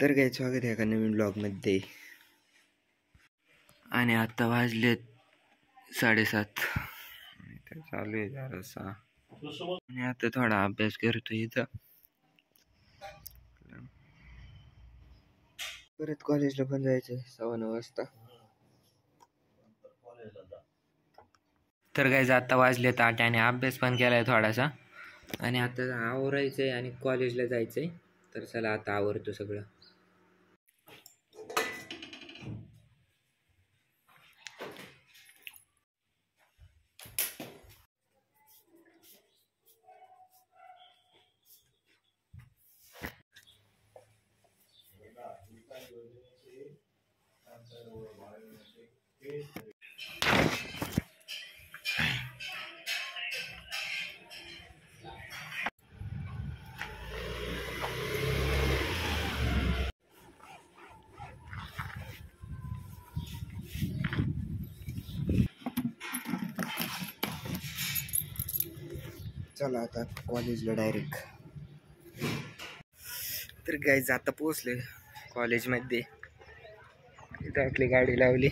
तर काय स्वागत आहे का नवीन ब्लॉगमध्ये. आणि आता वाजलेत 7:30. तर चालू आहे जरासा आणि आता थोडा अभ्यास करतो इथं. परत कॉलेजला पण जायचंय 9:15 वाजता. तर काय आता वाजलेत 8 आणि अभ्यास पण केलाय थोडासा आणि आता आवरायचंय आणि कॉलेजला जायचंय. तर चला आता आवरतो सगळं. चला आता कॉलेजला डायरेक्ट. तर काय आता पोहोचले कॉलेजमध्ये. इथं आपली गाडी लावली.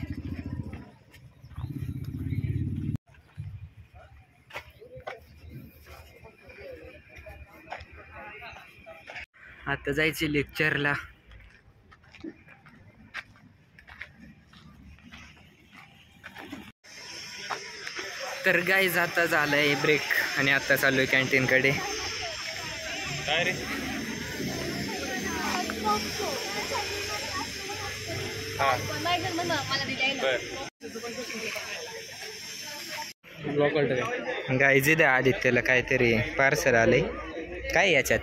आता जायचे लेक्चरला. तर गाईज आता झालंय ब्रेक आणि आता चाललोय कॅन्टीन कडे. काय रे गाईज इथे आदित्यला काहीतरी पार्सल आलंय. काय याच्यात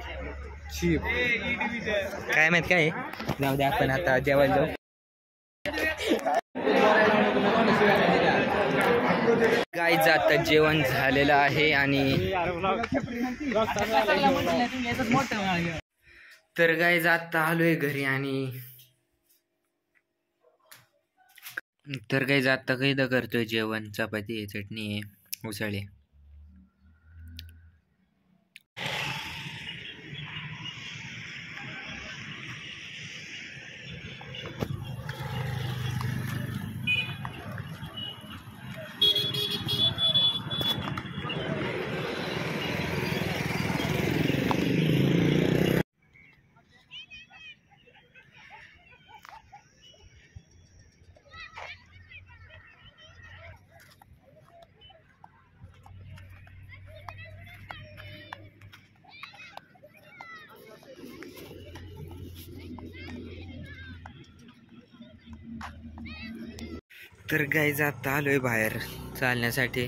काय माहित काय. जाऊ दे आपण आता जेवायला जाऊ. गाईज आता जेवण झालेलं आहे आणि तर गाईज आता आलोय घरी. आणि तर गाईज आता कैदा करतोय जेवण. चपाती आहे, चटणी आहे, उसळ आहे. तर गाईज आता आलोय बाहेर चालण्यासाठी.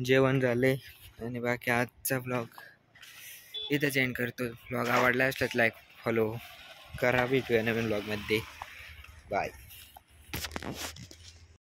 जेवण झाले आणि बाकी आजचा ब्लॉग इथंच एंड करतो. ब्लॉग आवडला असल्यास लाईक फॉलो करा. भेटूया नवीन ब्लॉगमध्ये. बाय.